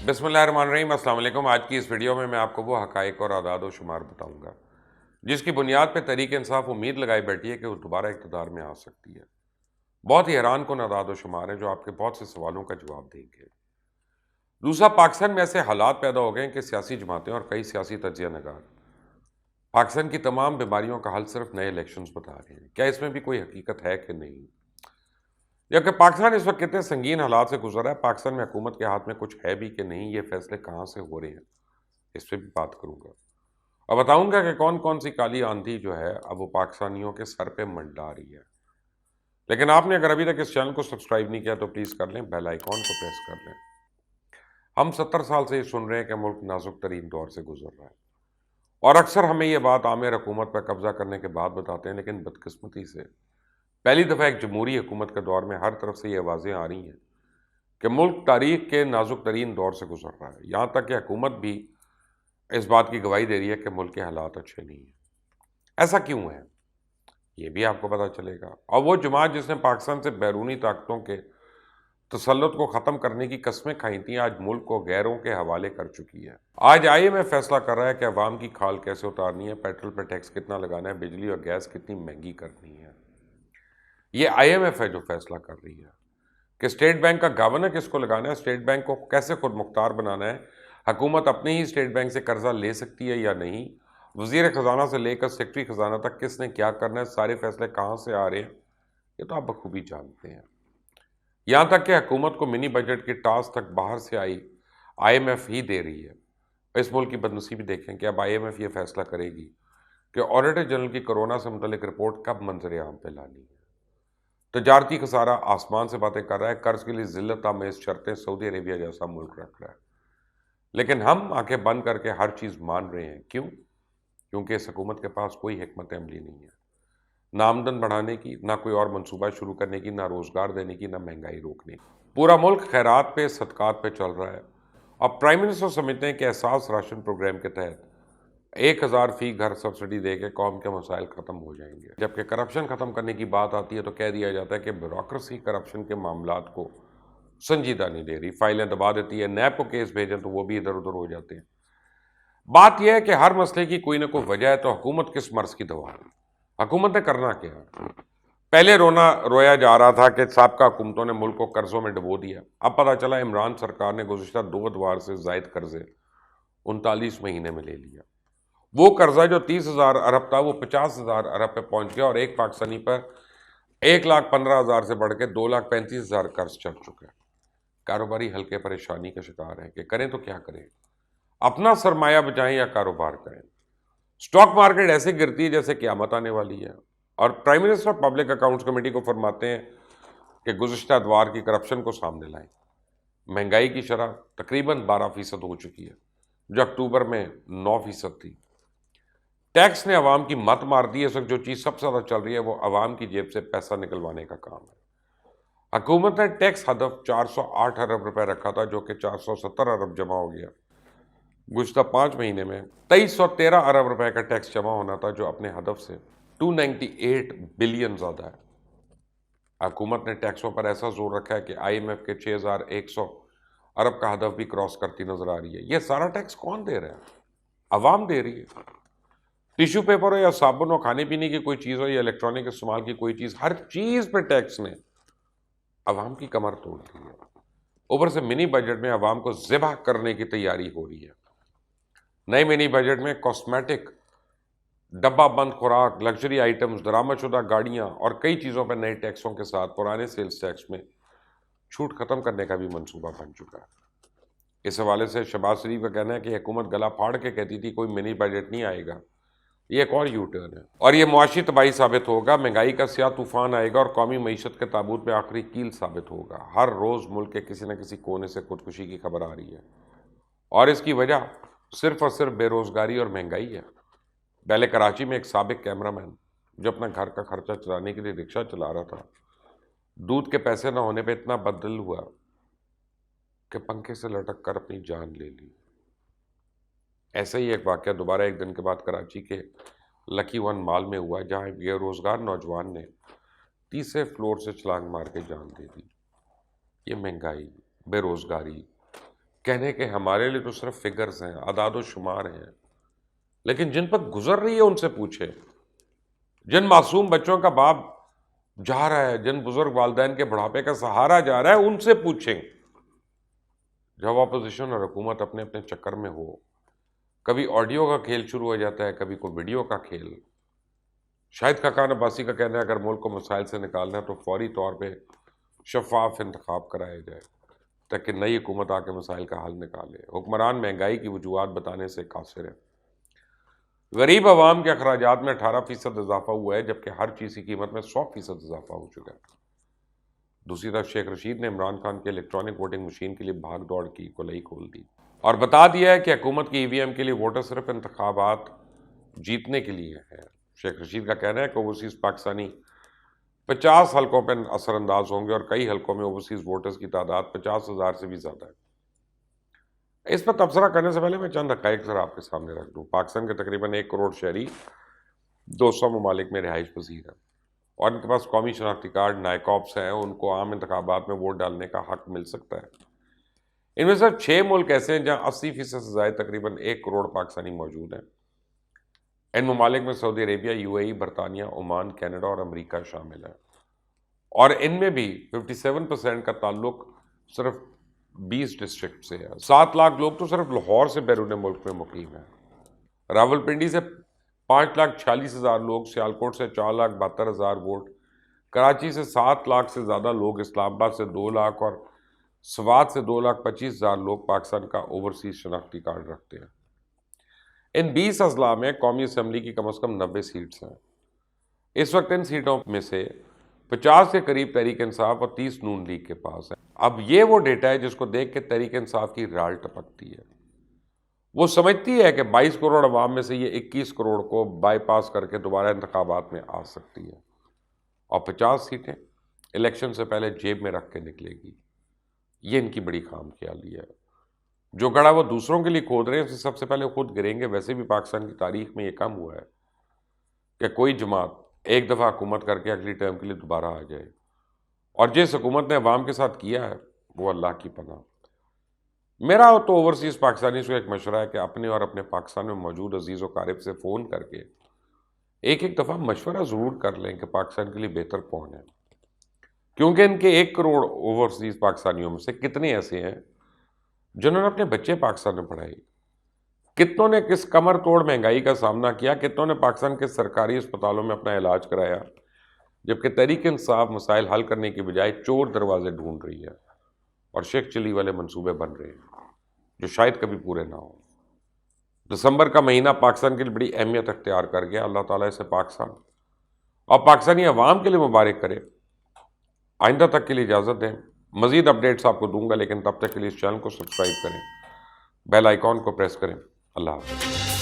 بسم اللہ الرحمن الرحیم۔ السلام علیکم۔ آج کی اس ویڈیو میں آپ کو وہ حقائق اور اعداد و شمار بتاؤں گا جس کی بنیاد پہ تحریک انصاف امید لگائی بیٹھی ہے کہ وہ دوبارہ اقتدار میں آ سکتی ہے۔ بہت ہی حیران کن اعداد و شمار ہیں جو آپ کے بہت سے سوالوں کا جواب دیں گے۔ دوسرا، پاکستان میں ایسے حالات پیدا ہو گئے ہیں کہ سیاسی جماعتیں اور کئی سیاسی تجزیہ نگار پاکستان کی تمام بیماریوں کا حل صرف نئے الیکشنز بتا رہے ہیں۔ کیا اس میں بھی کوئی حقیقت ہے کہ نہیں؟ جبکہ پاکستان اس وقت کتنے سنگین حالات سے گزر رہا ہے، پاکستان میں حکومت کے ہاتھ میں کچھ ہے بھی کہ نہیں، یہ فیصلے کہاں سے ہو رہے ہیں، اس پہ بھی بات کروں گا اور بتاؤں گا کہ کون کون سی کالی آندھی جو ہے اب وہ پاکستانیوں کے سر پہ منڈلا رہی ہے۔ لیکن آپ نے اگر ابھی تک اس چینل کو سبسکرائب نہیں کیا تو پلیز کر لیں، بیل آئیکن کو پریس کر لیں۔ ہم 70 سال سے یہ سن رہے ہیں کہ ملک نازک ترین دور سے گزر رہا ہے اور اکثر ہمیں یہ بات عامر حکومت پر قبضہ کرنے کے بعد بتاتے ہیں، لیکن بدقسمتی سے پہلی دفعہ ایک جمہوری حکومت کے دور میں ہر طرف سے یہ آوازیں آ رہی ہیں کہ ملک تاریخ کے نازک ترین دور سے گزر رہا ہے۔ یہاں تک کہ حکومت بھی اس بات کی گواہی دے رہی ہے کہ ملک کے حالات اچھے نہیں ہیں۔ ایسا کیوں ہے یہ بھی آپ کو پتہ چلے گا۔ اور وہ جماعت جس نے پاکستان سے بیرونی طاقتوں کے تسلط کو ختم کرنے کی قسمیں کھائی تھیں، آج ملک کو غیروں کے حوالے کر چکی ہے۔ آج IMF فیصلہ کر رہا ہے کہ عوام کی کھال کیسے اتارنی ہے، پیٹرول پہ ٹیکس کتنا لگانا ہے، بجلی اور گیس کتنی مہنگی کرنی ہے۔ یہ IMF ہے جو فیصلہ کر رہی ہے کہ اسٹیٹ بینک کا گورنر کس کو لگانا ہے، اسٹیٹ بینک کو کیسے خود مختار بنانا ہے، حکومت اپنے ہی اسٹیٹ بینک سے قرضہ لے سکتی ہے یا نہیں، وزیر خزانہ سے لے کر سیکرٹری خزانہ تک کس نے کیا کرنا ہے، سارے فیصلے کہاں سے آ رہے ہیں، یہ تو آپ بخوبی جانتے ہیں۔ یہاں تک کہ حکومت کو منی بجٹ کی ٹاسک تک باہر سے آئی IMF ہی دے رہی ہے۔ اس ملک کی بدنصیبی دیکھیں کہ اب IMF یہ فیصلہ کرے گی کہ آڈیٹر جنرل کی کورونا سے متعلق رپورٹ کب منظر عام پہ لانی ہے۔ تجارتی خسارہ آسمان سے باتیں کر رہا ہے، قرض کے لیے ذلت آمیز شرطیں سعودی عربیہ جیسا ملک رکھ رہا ہے، لیکن ہم آنکھیں بند کر کے ہر چیز مان رہے ہیں۔ کیوں؟ کیونکہ اس حکومت کے پاس کوئی حکمت عملی نہیں ہے، نہ آمدن بڑھانے کی، نہ کوئی اور منصوبہ شروع کرنے کی، نہ روزگار دینے کی، نہ مہنگائی روکنے کی۔ پورا ملک خیرات پہ صدقات پہ چل رہا ہے۔ اب پرائم منسٹر سمجھتے ہیں کہ احساس راشن پروگرام کے تحت 1000 فی گھر سبسڈی دے کے قوم کے مسائل ختم ہو جائیں گے۔ جبکہ کرپشن ختم کرنے کی بات آتی ہے تو کہہ دیا جاتا ہے کہ بیوروکریسی کرپشن کے معاملات کو سنجیدہ نہیں لے رہی، فائلیں دبا دیتی ہے، نیب کو کیس بھیجیں تو وہ بھی ادھر ادھر ہو جاتے ہیں۔ بات یہ ہے کہ ہر مسئلے کی کوئی نہ کوئی وجہ ہے، تو حکومت کس مرض کی دوا ہے؟ حکومت نے کرنا کیا؟ پہلے رویا جا رہا تھا کہ سابقہ حکومتوں نے ملک کو قرضوں میں ڈبو دیا۔ اب پتہ چلا عمران سرکار نے گزشتہ 2 ادوار سے زائد قرضے 39 مہینے میں لے لیا۔ وہ قرضہ جو 30,000 ارب تھا وہ 50,000 ارب پہ پہنچ گیا، اور ایک پاکستانی پر 1,15,000 سے بڑھ کے 2,35,000 قرض چڑھ چکا ہے۔ کاروباری ہلکے پریشانی کا شکار ہے کہ کریں تو کیا کریں، اپنا سرمایہ بچائیں یا کاروبار کریں۔ سٹاک مارکیٹ ایسے گرتی ہے جیسے قیامت آنے والی ہے، اور prime minister public accounts committee کو فرماتے ہیں کہ گزشتہ ادوار کی کرپشن کو سامنے لائیں۔ مہنگائی کی شرح تقریباً 12% ہو چکی ہے، جو اکتوبر میں 9% تھی۔ ٹیکس نے عوام کی مت مار دی ہے۔ اس وقت جو چیز سب سے زیادہ چل رہی ہے وہ عوام کی جیب سے پیسہ نکلوانے کا کام ہے۔ حکومت نے ٹیکس ہدف 408 ارب روپے رکھا تھا، جو کہ 470 ارب جمع ہو گیا۔ گزشتہ 5 مہینے میں 2313 ارب روپے کا ٹیکس جمع ہونا تھا، جو اپنے ہدف سے 298 بلین زیادہ ہے۔ حکومت نے ٹیکسوں پر ایسا زور رکھا ہے کہ IMF کے 6100 ارب کا ہدف بھی کراس کرتی نظر آ رہی ہے۔ یہ سارا ٹیکس کون دے رہا ہے؟ عوام دے رہی ہے۔ ٹیشو پیپر ہو یا صابن ہو، کھانے پینے کی کوئی چیز ہو یا الیکٹرانک استعمال کی کوئی چیز، ہر چیز پہ ٹیکس نے عوام کی کمر توڑ دی ہے۔ اوپر سے منی بجٹ میں عوام کو ذبح کرنے کی تیاری ہو رہی ہے۔ نئے منی بجٹ میں کاسمیٹک، ڈبہ بند خوراک، لگژری آئٹمز، درآمد شدہ گاڑیاں اور کئی چیزوں پر نئے ٹیکسوں کے ساتھ پرانے سیلز ٹیکس میں چھوٹ ختم کرنے کا بھی منصوبہ بن چکا ہے۔ اس حوالے سے شہباز شریف کا کہنا ہے کہ حکومت گلا پھاڑ کے کہتی تھی کوئی منی بجٹ نہیں آئے گا، یہ ایک اور یو ٹرن ہے، اور یہ معاشی تباہی ثابت ہوگا۔ مہنگائی کا سیاہ طوفان آئے گا اور قومی معیشت کے تابوت میں آخری کیل ثابت ہوگا۔ ہر روز ملک کے کسی نہ کسی کونے سے خودکشی کی خبر آ رہی ہے، اور اس کی وجہ صرف اور صرف بے روزگاری اور مہنگائی ہے۔ پہلے کراچی میں ایک سابق کیمرہ مین جو اپنا گھر کا خرچہ چلانے کے لیے رکشہ چلا رہا تھا، دودھ کے پیسے نہ ہونے پہ اتنا بددل ہوا کہ پنکھے سے لٹک کر اپنی جان لے لی۔ ایسا ہی ایک واقعہ دوبارہ ایک دن کے بعد کراچی کے لکی ون مال میں ہوا، جہاں ایک بے روزگار نوجوان نے 30 فلور سے چھلانگ مار کے جان دے دی۔ یہ مہنگائی، بے روزگاری کہنے کہ ہمارے لیے تو صرف فگرز ہیں، اعداد و شمار ہیں، لیکن جن پر گزر رہی ہے ان سے پوچھیں، جن معصوم بچوں کا باپ جا رہا ہے، جن بزرگ والدین کے بڑھاپے کا سہارا جا رہا ہے، ان سے پوچھیں۔ جب اپوزیشن اور حکومت اپنے اپنے چکر میں ہو، کبھی آڈیو کا کھیل شروع ہو جاتا ہے، کبھی کوئی ویڈیو کا کھیل۔ شاہد خاقان عباسی کا کہنا ہے اگر ملک کو مسائل سے نکالنا ہے تو فوری طور پہ شفاف انتخاب کرائے جائے تاکہ نئی حکومت آ کے مسائل کا حل نکالے۔ حکمران مہنگائی کی وجوہات بتانے سے قاصر ہے۔ غریب عوام کے اخراجات میں 18% اضافہ ہوا ہے، جبکہ ہر چیز کی قیمت میں 100% اضافہ ہو چکا ہے۔ دوسری طرف شیخ رشید نے عمران خان کے الیکٹرانک ووٹنگ مشین کے لیے بھاگ دوڑ کی گولئی کھول دی اور بتا دیا ہے کہ حکومت کی EVM کے لیے ووٹر صرف انتخابات جیتنے کے لیے ہے۔ شیخ رشید کا کہنا ہے کہ اوورسیز پاکستانی 50 حلقوں پر اثر انداز ہوں گے اور کئی حلقوں میں اوورسیز ووٹرز کی تعداد 50,000 سے بھی زیادہ ہے۔ اس پر تبصرہ کرنے سے پہلے میں چند حقائق ذرا آپ کے سامنے رکھ دوں۔ پاکستان کے تقریباً 1 کروڑ شہری 200 ممالک میں رہائش پذیر ہیں اور ان کے پاس قومی شناختی کارڈ نائکاپس ہیں، ان کو عام انتخابات میں ووٹ ڈالنے کا حق مل سکتا ہے۔ ان میں صرف 6 ملک ایسے ہیں جہاں 80% سے زائد تقریباً 1 کروڑ پاکستانی موجود ہیں۔ ان ممالک میں سعودی عربیہ، UAE، برطانیہ، عمان، کینیڈا اور امریکہ شامل ہیں، اور ان میں بھی 57% کا تعلق صرف 20 ڈسٹرکٹ سے ہے۔ 7 لاکھ لوگ تو صرف لاہور سے بیرون ملک میں مقیم ہیں۔ راولپنڈی سے 5,46,000 لوگ، سیالکوٹ سے 4,72,000 ووٹ، کراچی سے 7 لاکھ سے زیادہ لوگ، اسلام آباد سے 2 لاکھ اور سوات سے 2,25,000 لوگ پاکستان کا اوورسیز شناختی کارڈ رکھتے ہیں۔ ان 20 اضلاع میں قومی اسمبلی کی کم از کم 90 سیٹس ہیں۔ اس وقت ان سیٹوں میں سے 50 کے قریب تحریک انصاف اور 30 نون لیگ کے پاس ہیں۔ اب یہ وہ ڈیٹا ہے جس کو دیکھ کے تحریک انصاف کی رال ٹپکتی ہے۔ وہ سمجھتی ہے کہ 22 کروڑ عوام میں سے یہ 21 کروڑ کو بائی پاس کر کے دوبارہ انتخابات میں آ سکتی ہے اور 50 سیٹیں الیکشن سے پہلے جیب میں رکھ کے نکلے گی۔ یہ ان کی بڑی خام خیالی ہے۔ جو گڑھا وہ دوسروں کے لیے کھود رہے ہیں اسے سب سے پہلے خود گریں گے۔ ویسے بھی پاکستان کی تاریخ میں یہ کم ہوا ہے کہ کوئی جماعت ایک دفعہ حکومت کر کے اگلی ٹرم کے لیے دوبارہ آ جائے، اور جس حکومت نے عوام کے ساتھ کیا ہے وہ اللہ کی پناہ۔ میرا تو اوورسیز پاکستانی سے ایک مشورہ ہے کہ اپنے اور اپنے پاکستان میں موجود عزیز و قارب سے فون کر کے ایک دفعہ مشورہ ضرور کر لیں کہ پاکستان کے لیے بہتر کون ہے، کیونکہ ان کے 1 کروڑ اوورسیز پاکستانیوں میں سے کتنے ایسے ہیں جنہوں نے اپنے بچے پاکستان میں پڑھائی، کتنوں نے کس کمر توڑ مہنگائی کا سامنا کیا، کتنوں نے پاکستان کے سرکاری اسپتالوں میں اپنا علاج کرایا، جبکہ تحریک انصاف مسائل حل کرنے کی بجائے چور دروازے ڈھونڈ رہی ہے اور شیخ چلی والے منصوبے بن رہے ہیں جو شاید کبھی پورے نہ ہوں۔ دسمبر کا مہینہ پاکستان کے لیے بڑی اہمیت اختیار کر گیا۔ اللہ تعالیٰ اسے پاکستان اور پاکستانی عوام کے لیے مبارک کرے۔ آئندہ تک کے لیے اجازت دیں، مزید اپڈیٹس آپ کو دوں گا، لیکن تب تک کے لیے اس چینل کو سبسکرائب کریں، بیل آئیکن کو پریس کریں۔ اللہ حافظ۔